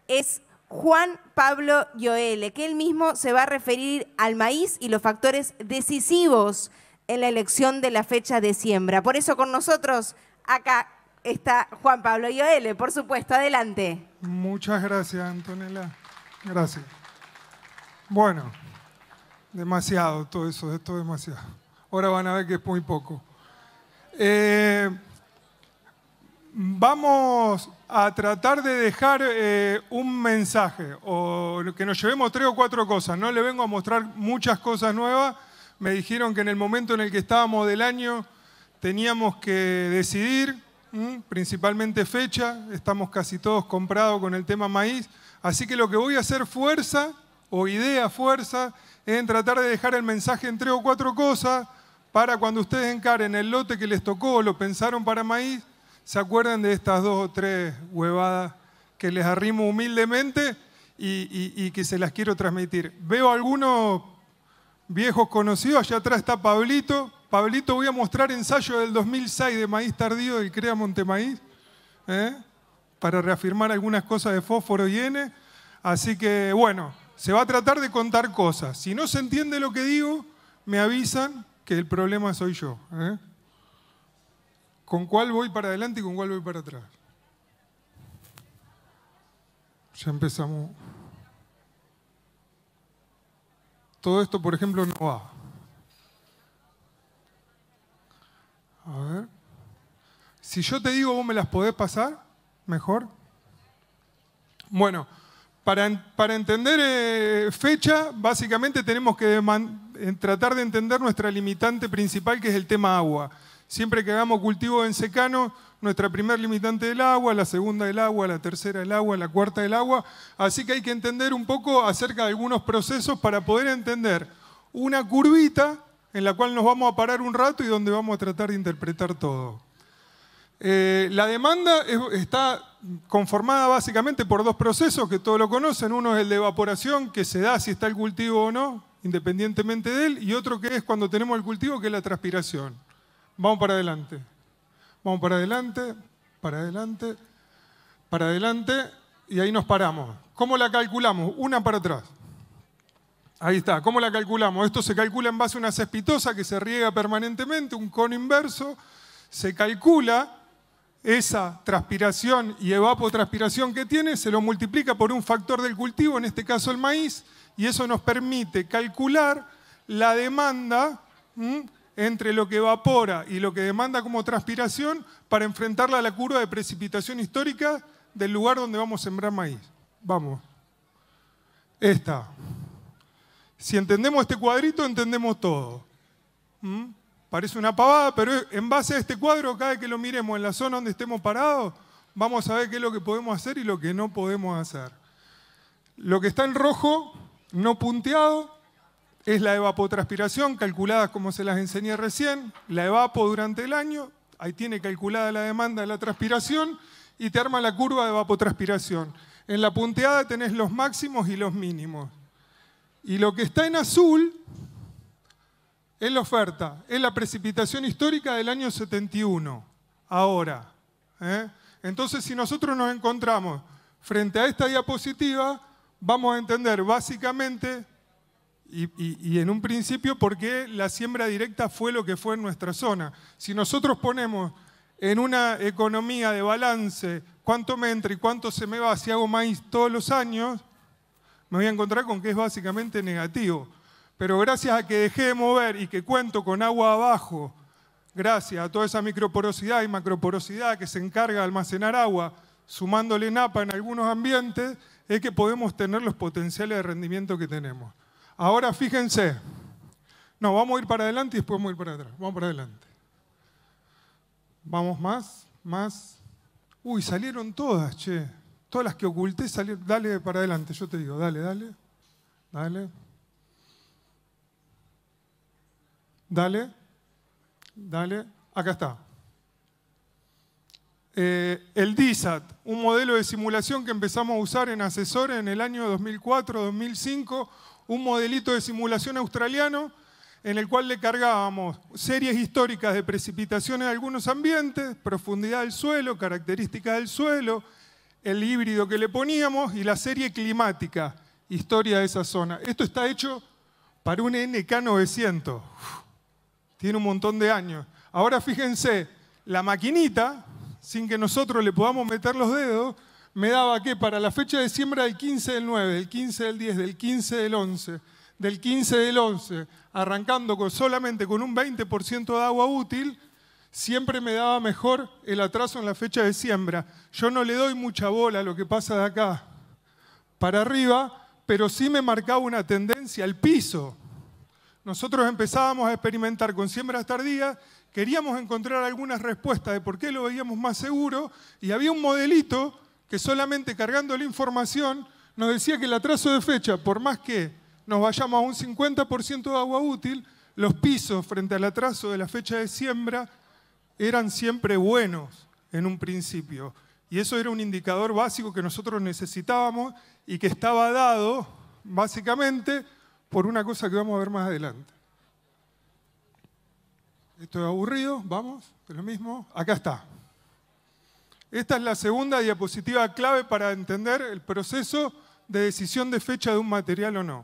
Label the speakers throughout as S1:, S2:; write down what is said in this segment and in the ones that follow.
S1: es Juan Pablo Ioele, que él mismo se va a referir al maíz y los factores decisivos en la elección de la fecha de siembra. Por eso con nosotros acá está Juan Pablo Ioele, por supuesto. Adelante.
S2: Muchas gracias, Antonella. Gracias. Bueno, demasiado todo eso, esto es demasiado. Ahora van a ver que es muy poco. Vamos a tratar de dejar un mensaje, o que nos llevemos 3 o 4 cosas. No le vengo a mostrar muchas cosas nuevas. Me dijeron que en el momento en el que estábamos del año teníamos que decidir, principalmente fecha. Estamos casi todos comprados con el tema maíz. Así que lo que voy a hacer fuerza, o idea fuerza, es en tratar de dejar el mensaje en 3 o 4 cosas para cuando ustedes encaren el lote que les tocó o lo pensaron para maíz, se acuerdan de estas 2 o 3 huevadas que les arrimo humildemente y que se las quiero transmitir. Veo algunos viejos conocidos, allá atrás está Pablito. Pablito, voy a mostrar ensayo del 2006 de maíz tardío del CREA Montemaíz, para reafirmar algunas cosas de fósforo y N. Así que, bueno, se va a tratar de contar cosas. Si no se entiende lo que digo, me avisan que el problema soy yo. ¿Con cuál voy para adelante y con cuál voy para atrás? Ya empezamos. Todo esto, por ejemplo, no va. A ver. Si yo te digo, ¿vos me las podés pasar? Mejor. Bueno, para entender fecha, básicamente tenemos que tratar de entender nuestra limitante principal, que es el tema agua. Siempre que hagamos cultivo en secano, nuestra primer limitante del agua, la segunda del agua, la tercera del agua, la cuarta del agua. Así que hay que entender un poco acerca de algunos procesos para poder entender una curvita en la cual nos vamos a parar un rato y donde vamos a tratar de interpretar todo. La demanda está conformada básicamente por 2 procesos que todos lo conocen. Uno es el de evaporación, que se da si está el cultivo o no, independientemente de él, y otro que es cuando tenemos el cultivo, que es la transpiración. Vamos para adelante. Vamos para adelante, para adelante, para adelante, y ahí nos paramos. ¿Cómo la calculamos? Una para atrás. Ahí está. ¿Cómo la calculamos? Esto se calcula en base a una cespitosa que se riega permanentemente, un cono inverso. Se calcula esa transpiración y evapotranspiración que tiene, se lo multiplica por un factor del cultivo, en este caso el maíz, y eso nos permite calcular la demanda entre lo que evapora y lo que demanda como transpiración para enfrentarla a la curva de precipitación histórica del lugar donde vamos a sembrar maíz. Vamos. Esta. Si entendemos este cuadrito, entendemos todo. Parece una pavada, pero en base a este cuadro, cada vez que lo miremos en la zona donde estemos parados, vamos a ver qué es lo que podemos hacer y lo que no podemos hacer. Lo que está en rojo, no punteado, es la evapotranspiración, calculada como se las enseñé recién, la evapo durante el año, ahí tiene calculada la demanda de la transpiración y te arma la curva de evapotranspiración. En la punteada tenés los máximos y los mínimos. Y lo que está en azul es la oferta, es la precipitación histórica del año 71, ahora. Entonces, si nosotros nos encontramos frente a esta diapositiva, vamos a entender básicamente y en un principio por qué la siembra directa fue lo que fue en nuestra zona. Si nosotros ponemos en una economía de balance cuánto me entra y cuánto se me va si hago maíz todos los años, me voy a encontrar con que es básicamente negativo. Pero gracias a que dejé de mover y que cuento con agua abajo, gracias a toda esa microporosidad y macroporosidad que se encarga de almacenar agua, sumándole napa en algunos ambientes, es que podemos tener los potenciales de rendimiento que tenemos. Ahora fíjense, no, vamos a ir para adelante y después vamos a ir para atrás. Vamos para adelante. Vamos más. Uy, salieron todas, che. Todas las que oculté salieron. Dale para adelante, yo te digo, dale. Dale, acá está. El DISAT, un modelo de simulación que empezamos a usar en Asesores en el año 2004-2005, un modelito de simulación australiano en el cual le cargábamos series históricas de precipitaciones de algunos ambientes, profundidad del suelo, características del suelo, el híbrido que le poníamos y la serie climática, historia de esa zona. Esto está hecho para un NK900. Tiene un montón de años. Ahora fíjense, la maquinita, sin que nosotros le podamos meter los dedos, me daba que para la fecha de siembra del 15 del 9, del 15 del 10, del 15 del 11, del 15 del 11, arrancando solamente con un 20% de agua útil, siempre me daba mejor el atraso en la fecha de siembra. Yo no le doy mucha bola a lo que pasa de acá para arriba, pero sí me marcaba una tendencia al piso. Nosotros empezábamos a experimentar con siembras tardías, queríamos encontrar algunas respuestas de por qué lo veíamos más seguro, y había un modelito que solamente cargando la información nos decía que el atraso de fecha, por más que nos vayamos a un 50% de agua útil, los pisos frente al atraso de la fecha de siembra eran siempre buenos en un principio. Y eso era un indicador básico que nosotros necesitábamos y que estaba dado básicamente por una cosa que vamos a ver más adelante. Esto es aburrido, vamos, es lo mismo. Acá está. Esta es la segunda diapositiva clave para entender el proceso de decisión de fecha de un material o no.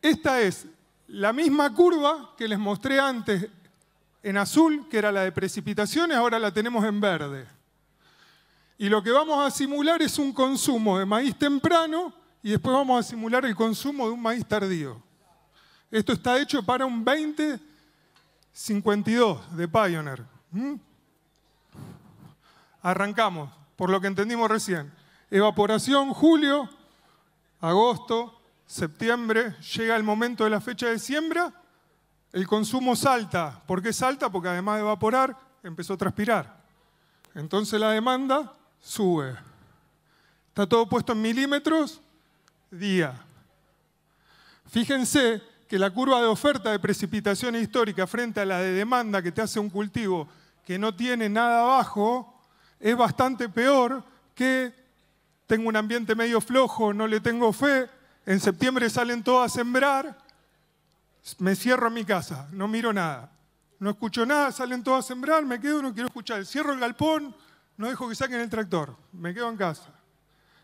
S2: Esta es la misma curva que les mostré antes en azul, que era la de precipitaciones, ahora la tenemos en verde. Y lo que vamos a simular es un consumo de maíz temprano y después vamos a simular el consumo de un maíz tardío. Esto está hecho para un 2052 de Pioneer. Arrancamos, por lo que entendimos recién. Evaporación, julio, agosto, septiembre, llega el momento de la fecha de siembra, el consumo salta. ¿Por qué salta? Porque además de evaporar, empezó a transpirar. Entonces la demanda sube. Está todo puesto en milímetros, día. Fíjense que la curva de oferta de precipitación histórica frente a la de demanda que te hace un cultivo que no tiene nada abajo, es bastante peor que tengo un ambiente medio flojo, no le tengo fe, en septiembre salen todos a sembrar, me cierro en mi casa, no miro nada, no escucho nada, salen todos a sembrar, me quedo, no quiero escuchar, cierro el galpón, no dejo que saquen el tractor, me quedo en casa.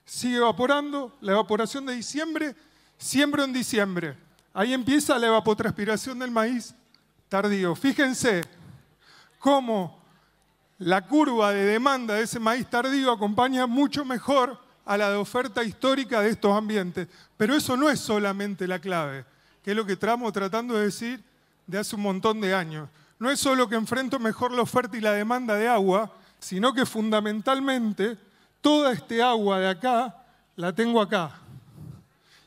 S2: Sigue evaporando, la evaporación de diciembre, siembro en diciembre. Ahí empieza la evapotranspiración del maíz tardío. Fíjense cómo la curva de demanda de ese maíz tardío acompaña mucho mejor a la de oferta histórica de estos ambientes. Pero eso no es solamente la clave, que es lo que estamos tratando de decir de hace un montón de años. No es solo que enfrento mejor la oferta y la demanda de agua, sino que fundamentalmente toda este agua de acá la tengo acá.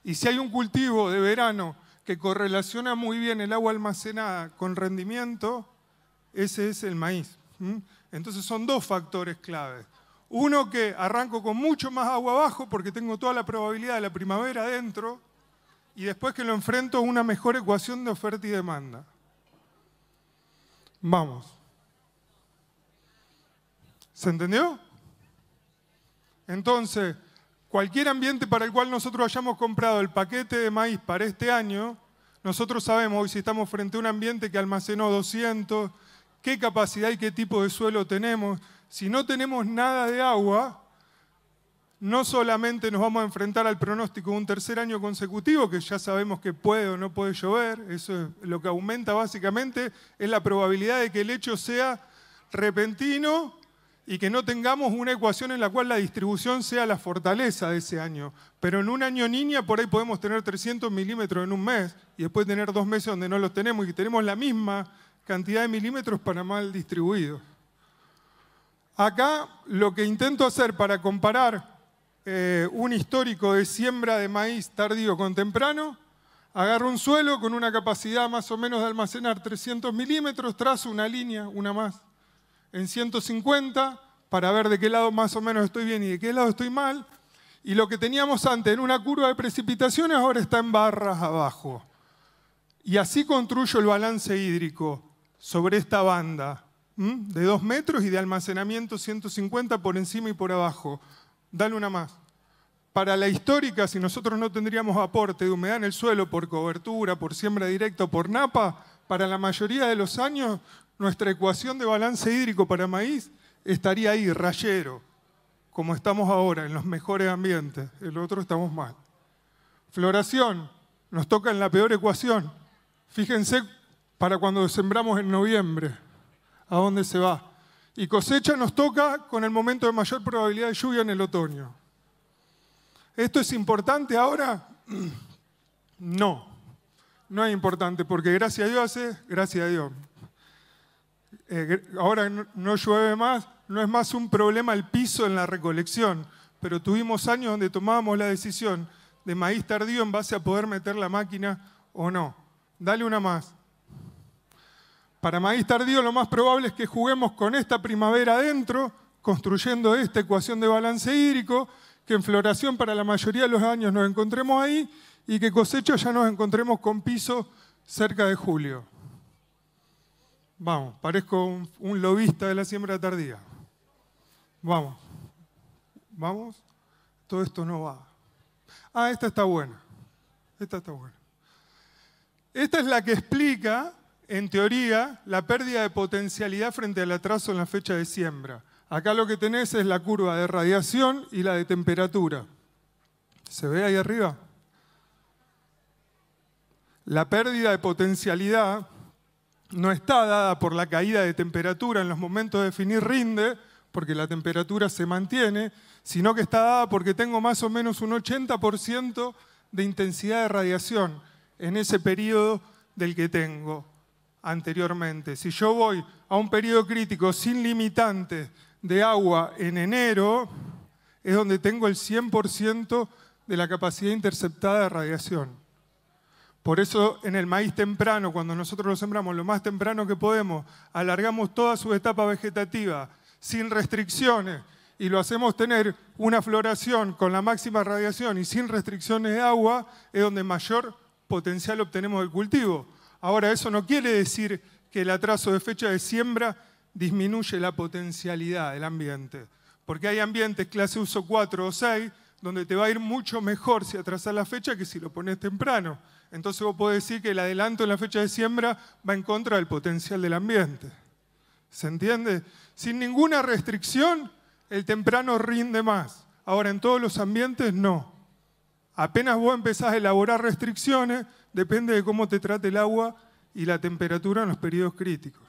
S2: Y si hay un cultivo de verano que correlaciona muy bien el agua almacenada con rendimiento, ese es el maíz. Entonces son dos factores claves. Uno, que arranco con mucho más agua abajo porque tengo toda la probabilidad de la primavera adentro, y después que lo enfrento a una mejor ecuación de oferta y demanda. Vamos. ¿Se entendió? Entonces, cualquier ambiente para el cual nosotros hayamos comprado el paquete de maíz para este año, nosotros sabemos hoy si estamos frente a un ambiente que almacenó 200, qué capacidad y qué tipo de suelo tenemos. Si no tenemos nada de agua, no solamente nos vamos a enfrentar al pronóstico de un tercer año consecutivo, que ya sabemos que puede o no puede llover, eso es lo que aumenta básicamente, es la probabilidad de que el hecho sea repentino y que no tengamos una ecuación en la cual la distribución sea la fortaleza de ese año. Pero en un año niña por ahí podemos tener 300 milímetros en un mes y después tener 2 meses donde no los tenemos y tenemos la misma cantidad de milímetros para mal distribuidos. Acá lo que intento hacer para comparar un histórico de siembra de maíz tardío con temprano, agarro un suelo con una capacidad más o menos de almacenar 300 milímetros, trazo una línea, una más, en 150 para ver de qué lado más o menos estoy bien y de qué lado estoy mal. Y lo que teníamos antes en una curva de precipitaciones ahora está en barras abajo. Y así construyo el balance hídrico sobre esta banda de 2 metros y de almacenamiento 150 por encima y por abajo. Dale una más. Para la histórica, si nosotros no tendríamos aporte de humedad en el suelo por cobertura, por siembra directa o por napa, para la mayoría de los años nuestra ecuación de balance hídrico para maíz estaría ahí, rayero, como estamos ahora, en los mejores ambientes. El otro estamos mal. Floración, nos toca en la peor ecuación. Fíjense para cuando sembramos en noviembre, ¿a dónde se va? Y cosecha nos toca con el momento de mayor probabilidad de lluvia en el otoño. ¿Esto es importante ahora? No, no es importante, porque gracias a Dios hace, gracias a Dios. Ahora no llueve más, no es más un problema el piso en la recolección, pero tuvimos años donde tomábamos la decisión de maíz tardío en base a poder meter la máquina o no. Dale una más. Para maíz tardío lo más probable es que juguemos con esta primavera adentro, construyendo esta ecuación de balance hídrico, que en floración para la mayoría de los años nos encontremos ahí y que cosecha ya nos encontremos con piso cerca de julio. Vamos, parezco un lobista de la siembra tardía. Vamos, vamos, todo esto no va. Ah, esta está buena, esta está buena. Esta es la que explica, en teoría, la pérdida de potencialidad frente al atraso en la fecha de siembra. Acá lo que tenés es la curva de radiación y la de temperatura. ¿Se ve ahí arriba? La pérdida de potencialidad no está dada por la caída de temperatura en los momentos de definir rinde, porque la temperatura se mantiene, sino que está dada porque tengo más o menos un 80% de intensidad de radiación en ese periodo del que tengo anteriormente. Si yo voy a un periodo crítico sin limitantes de agua en enero, es donde tengo el 100% de la capacidad interceptada de radiación. Por eso en el maíz temprano, cuando nosotros lo sembramos lo más temprano que podemos, alargamos toda su etapa vegetativa sin restricciones y lo hacemos tener una floración con la máxima radiación y sin restricciones de agua, es donde mayor potencial obtenemos del cultivo. Ahora, eso no quiere decir que el atraso de fecha de siembra disminuye la potencialidad del ambiente, porque hay ambientes clase uso 4 o 6 donde te va a ir mucho mejor si atrasás la fecha que si lo pones temprano. Entonces vos podés decir que el adelanto en la fecha de siembra va en contra del potencial del ambiente. ¿Se entiende? Sin ninguna restricción, el temprano rinde más. Ahora, en todos los ambientes, no. Apenas vos empezás a elaborar restricciones, depende de cómo te trate el agua y la temperatura en los periodos críticos.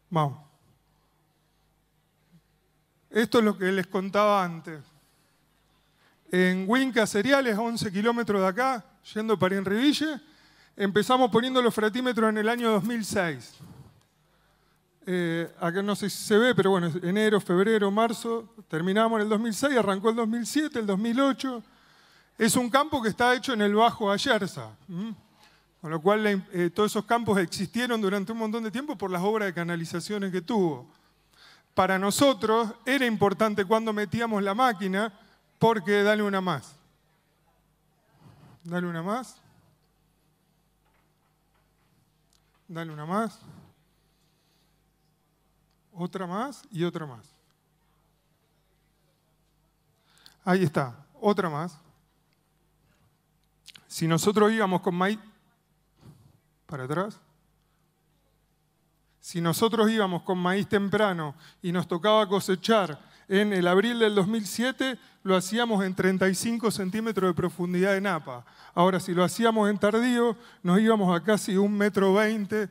S2: Vamos. Esto es lo que les contaba antes. En Huinca Cereales, a 11 kilómetros de acá, yendo para Inriville, empezamos poniendo los fratímetros en el año 2006. Acá no sé si se ve, pero bueno, enero, febrero, marzo, terminamos en el 2006, arrancó el 2007, el 2008. Es un campo que está hecho en el Bajo Ayerza, con lo cual todos esos campos existieron durante un montón de tiempo por las obras de canalizaciones que tuvo. Para nosotros era importante cuando metíamos la máquina, porque dale una más. Dale una más. Dale una más. Otra más y otra más. Ahí está, otra más. Si nosotros íbamos con maíz, para atrás. Si nosotros íbamos con maíz temprano y nos tocaba cosechar en el abril del 2007, lo hacíamos en 35 centímetros de profundidad de napa. Ahora, si lo hacíamos en tardío, nos íbamos a casi 1,20 m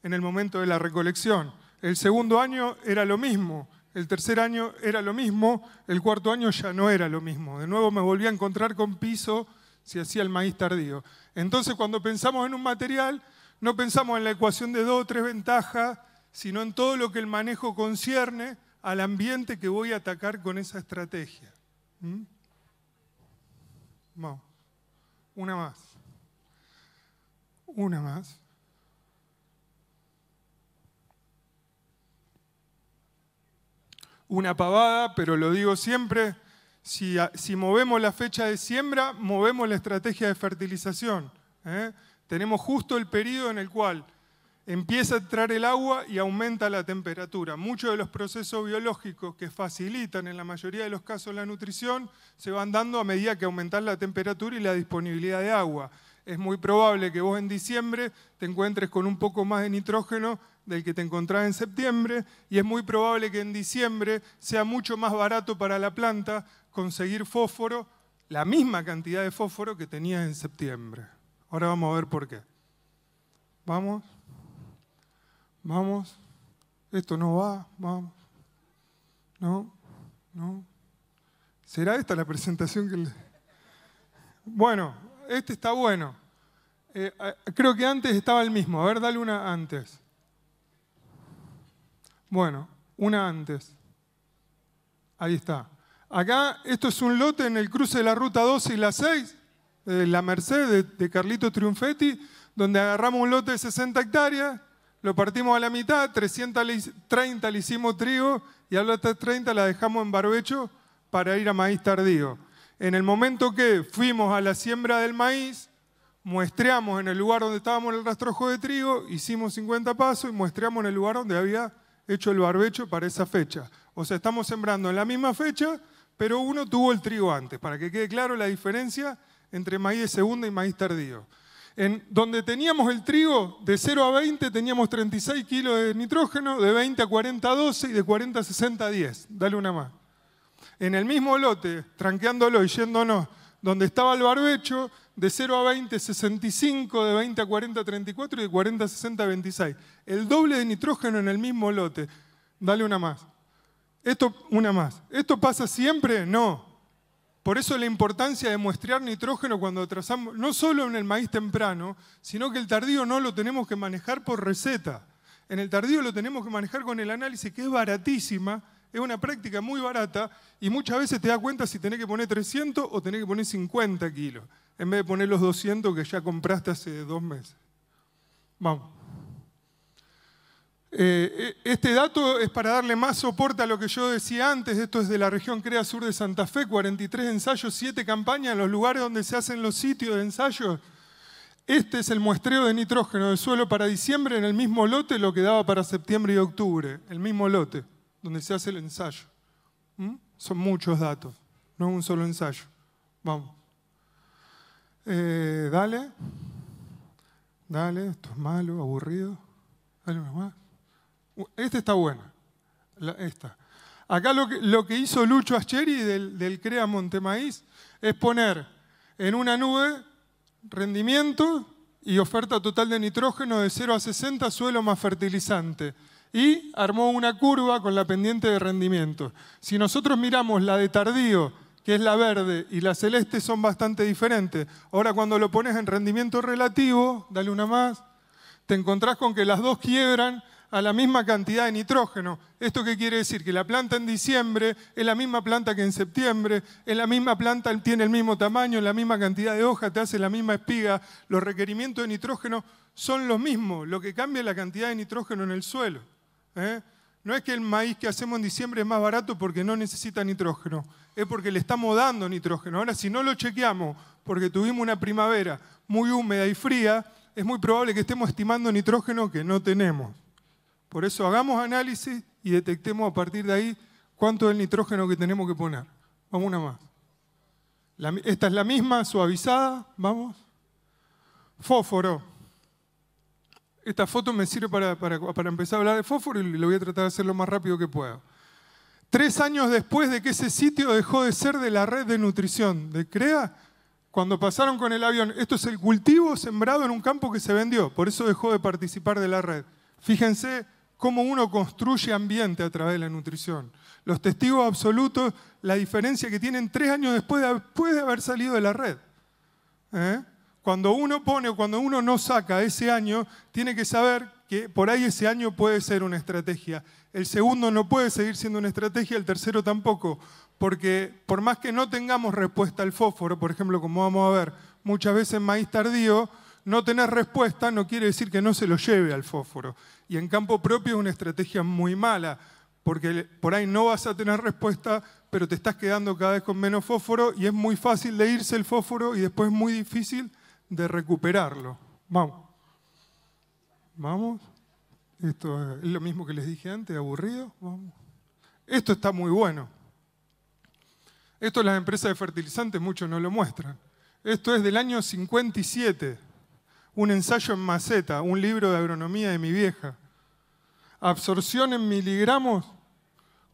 S2: en el momento de la recolección. El segundo año era lo mismo, el tercer año era lo mismo, el cuarto año ya no era lo mismo. De nuevo me volví a encontrar con piso si hacía el maíz tardío. Entonces, cuando pensamos en un material, no pensamos en la ecuación de 2 o 3 ventajas, sino en todo lo que el manejo concierne al ambiente que voy a atacar con esa estrategia. Vamos. Una más. Una más. Una pavada, pero lo digo siempre, si movemos la fecha de siembra, movemos la estrategia de fertilización. Tenemos justo el periodo en el cual empieza a entrar el agua y aumenta la temperatura. Muchos de los procesos biológicos que facilitan en la mayoría de los casos la nutrición se van dando a medida que aumentan la temperatura y la disponibilidad de agua. es muy probable que vos en diciembre te encuentres con un poco más de nitrógeno del que te encontrás en septiembre, y es muy probable que en diciembre sea mucho más barato para la planta conseguir fósforo, la misma cantidad de fósforo que tenías en septiembre. Ahora vamos a ver por qué. Vamos. Vamos. Esto no va. Vamos. No. No. ¿Será esta la presentación que le... Bueno, este está bueno. Creo que antes estaba el mismo. A ver, dale una antes. Bueno, una antes. Ahí está. Acá, esto es un lote en el cruce de la ruta 12 y la 6, la Merced de Carlito Triunfetti, donde agarramos un lote de 60 hectáreas, lo partimos a la mitad, 330 le hicimos trigo y a las otras 30 la dejamos en barbecho para ir a maíz tardío. En el momento que fuimos a la siembra del maíz, muestreamos en el lugar donde estábamos en el rastrojo de trigo, hicimos 50 pasos y muestreamos en el lugar donde había hecho el barbecho para esa fecha. O sea, estamos sembrando en la misma fecha, pero uno tuvo el trigo antes, para que quede claro la diferencia entre maíz de segunda y maíz tardío. En donde teníamos el trigo, de 0 a 20 teníamos 36 kilos de nitrógeno, de 20 a 40 12 y de 40 a 60 10. Dale una más. En el mismo lote, tranqueándolo y yéndonos, donde estaba el barbecho, de 0 a 20 65, de 20 a 40 34 y de 40 a 60 26. El doble de nitrógeno en el mismo lote. Dale una más. Una más. ¿Esto pasa siempre? No. Por eso la importancia de muestrear nitrógeno cuando trazamos, no solo en el maíz temprano, sino que el tardío no lo tenemos que manejar por receta. En el tardío lo tenemos que manejar con el análisis, que es baratísima, es una práctica muy barata, y muchas veces te das cuenta si tenés que poner 300 o tenés que poner 50 kilos, en vez de poner los 200 que ya compraste hace 2 meses. Vamos. Este dato es para darle más soporte a lo que yo decía antes. Esto es de la región CREA Sur de Santa Fe, 43 ensayos, 7 campañas en los lugares donde se hacen los sitios de ensayos. Este es el muestreo de nitrógeno del suelo para diciembre en el mismo lote, lo que daba para septiembre y octubre, el mismo lote donde se hace el ensayo. Son muchos datos, no es un solo ensayo. Vamos. Dale, esto es malo, aburrido. Dale una más. Este está bueno. Esta. Acá lo que hizo Lucho Ascheri del CREA Montemaíz es poner en una nube rendimiento y oferta total de nitrógeno de 0 a 60, suelo más fertilizante. Y armó una curva con la pendiente de rendimiento. Si nosotros miramos la de tardío, que es la verde, y la celeste, son bastante diferentes. Ahora cuando lo pones en rendimiento relativo, dale una más, te encontrás con que las dos quiebran a la misma cantidad de nitrógeno. ¿Esto qué quiere decir? Que la planta en diciembre es la misma planta que en septiembre, es la misma planta, tiene el mismo tamaño, la misma cantidad de hoja, te hace la misma espiga, los requerimientos de nitrógeno son los mismos, lo que cambia es la cantidad de nitrógeno en el suelo. No es que el maíz que hacemos en diciembre es más barato porque no necesita nitrógeno, es porque le estamos dando nitrógeno. Ahora, si no lo chequeamos porque tuvimos una primavera muy húmeda y fría, es muy probable que estemos estimando nitrógeno que no tenemos. Por eso hagamos análisis y detectemos a partir de ahí cuánto es el nitrógeno que tenemos que poner. Vamos una más. Esta es la misma, suavizada. Vamos. Fósforo. Esta foto me sirve para empezar a hablar de fósforo y lo voy a tratar de hacer lo más rápido que pueda. 3 años después de que ese sitio dejó de ser de la red de nutrición de CREA, cuando pasaron con el avión, esto es el cultivo sembrado en un campo que se vendió, por eso dejó de participar de la red. Fíjense cómo uno construye ambiente a través de la nutrición. Los testigos absolutos, la diferencia que tienen 3 años después de haber salido de la red. Cuando uno pone o cuando uno no saca ese año, tiene que saber que por ahí ese año puede ser una estrategia. El segundo no puede seguir siendo una estrategia, el tercero tampoco, porque por más que no tengamos respuesta al fósforo, por ejemplo, como vamos a ver, muchas veces en maíz tardío, no tener respuesta no quiere decir que no se lo lleve al fósforo. Y en campo propio es una estrategia muy mala, porque por ahí no vas a tener respuesta, pero te estás quedando cada vez con menos fósforo y es muy fácil de irse el fósforo y después es muy difícil de recuperarlo. Vamos. Vamos. Esto es lo mismo que les dije antes, aburrido. Vamos. Esto está muy bueno. Esto las empresas de fertilizantes muchos no lo muestran. Esto es del año 57, un ensayo en maceta, un libro de agronomía de mi vieja. Absorción en miligramos,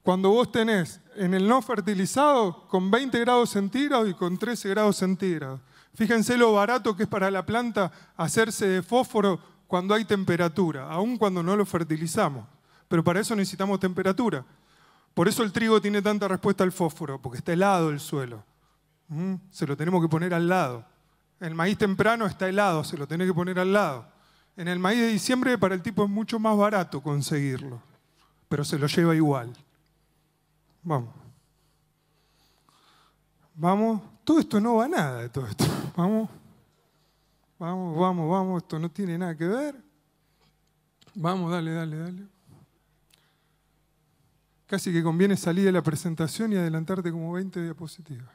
S2: cuando vos tenés en el no fertilizado con 20 grados centígrados y con 13 grados centígrados. Fíjense lo barato que es para la planta hacerse de fósforo cuando hay temperatura, aun cuando no lo fertilizamos. Pero para eso necesitamos temperatura. Por eso el trigo tiene tanta respuesta al fósforo, porque está helado el suelo. Se lo tenemos que poner al lado. El maíz temprano está helado, se lo tenés que poner al lado. En el maíz de diciembre para el tipo es mucho más barato conseguirlo, pero se lo lleva igual. Vamos. Vamos. Todo esto no va a nada de todo esto. Vamos. Vamos, vamos, vamos. Esto no tiene nada que ver. Vamos, dale, dale, dale. Casi que conviene salir de la presentación y adelantarte como 20 diapositivas.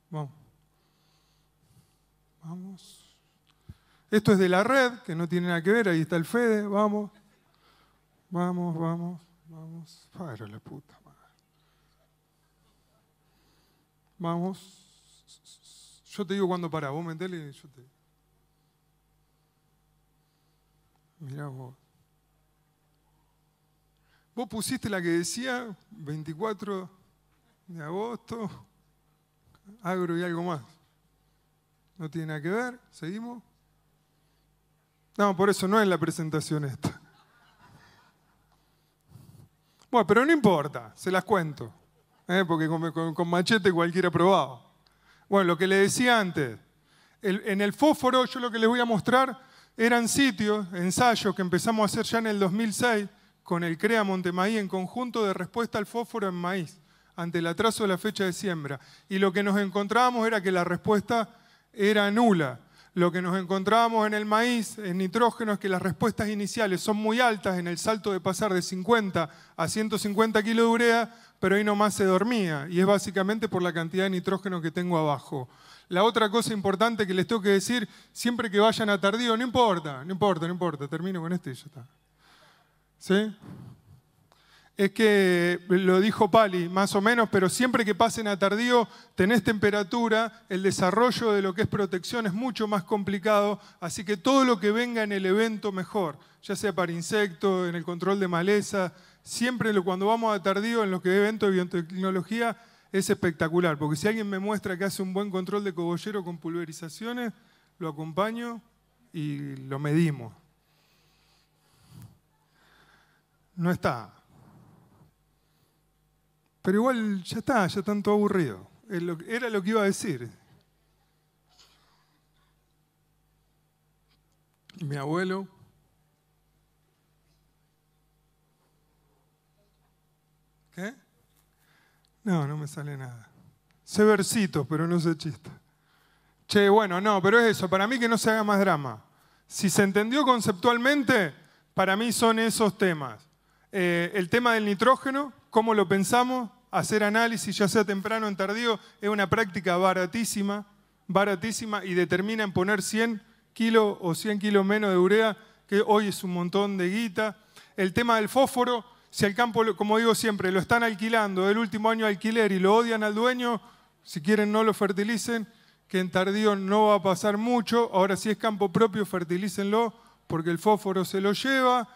S2: Vamos. Vamos. Esto es de la red, que no tiene nada que ver. Ahí está el Fede. Vamos. Vamos, vamos, vamos. Para la puta madre. Vamos. Yo te digo cuándo pará. Vos metele y yo te digo. Mirá vos. Vos pusiste la que decía 24 de agosto, agro y algo más. No tiene nada que ver. ¿Seguimos? No, por eso no es la presentación esta. Bueno, pero no importa, se las cuento. Porque con machete cualquiera ha probado. Bueno, lo que le decía antes. En el fósforo, yo lo que les voy a mostrar eran sitios, ensayos que empezamos a hacer ya en el 2006 con el CREA Montemaíz en conjunto de respuesta al fósforo en maíz ante el atraso de la fecha de siembra. Y lo que nos encontrábamos era que la respuesta era nula. Lo que nos encontrábamos en el maíz, en nitrógeno, es que las respuestas iniciales son muy altas en el salto de pasar de 50 a 150 kilos de urea, pero ahí nomás se dormía. Y es básicamente por la cantidad de nitrógeno que tengo abajo. La otra cosa importante que les tengo que decir, siempre que vayan a tardío, no importa, termino con este y ya está. ¿Sí? Es que, lo dijo Pali, más o menos, pero siempre que pasen a tardío, tenés temperatura, el desarrollo de lo que es protección es mucho más complicado, así que todo lo que venga en el evento mejor, ya sea para insectos, en el control de maleza, siempre cuando vamos a tardío en lo que es evento de biotecnología es espectacular, porque si alguien me muestra que hace un buen control de cogollero con pulverizaciones, lo acompaño y lo medimos. No está. Pero igual ya está, ya están todo aburrido. Era lo que iba a decir. Mi abuelo. ¿Qué? No, no me sale nada. Sé versitos, pero no sé chistes. Che, bueno, no, pero es eso. Para mí que no se haga más drama. Si se entendió conceptualmente, para mí son esos temas. El tema del nitrógeno, cómo lo pensamos, hacer análisis ya sea temprano o en tardío, es una práctica baratísima y determina en poner 100 kilos o 100 kilos menos de urea, que hoy es un montón de guita. El tema del fósforo, si al campo, como digo siempre, lo están alquilando del último año de alquiler y lo odian al dueño, si quieren no lo fertilicen, que en tardío no va a pasar mucho. Ahora si es campo propio, fertilícenlo, porque el fósforo se lo lleva.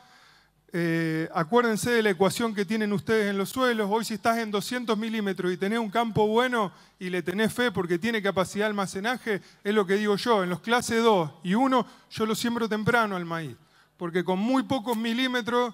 S2: Acuérdense de la ecuación que tienen ustedes en los suelos. Hoy si estás en 200 milímetros y tenés un campo bueno y le tenés fe porque tiene capacidad de almacenaje, es lo que digo yo, en los clase 2 y 1 yo lo siembro temprano al maíz, porque con muy pocos milímetros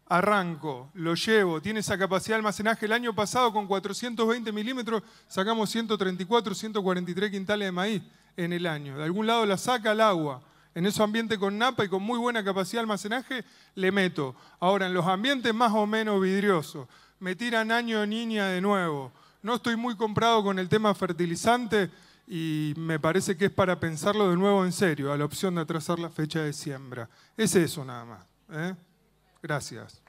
S2: arranco, lo llevo, tiene esa capacidad de almacenaje. El año pasado con 420 milímetros sacamos 134, 143 quintales de maíz en el año. De algún lado la saca al agua. En esos ambientes con napa y con muy buena capacidad de almacenaje, le meto. Ahora, en los ambientes más o menos vidriosos, me tiran año niña de nuevo. No estoy muy comprado con el tema fertilizante y me parece que es para pensarlo de nuevo en serio, a la opción de atrasar la fecha de siembra. Es eso nada más. Gracias.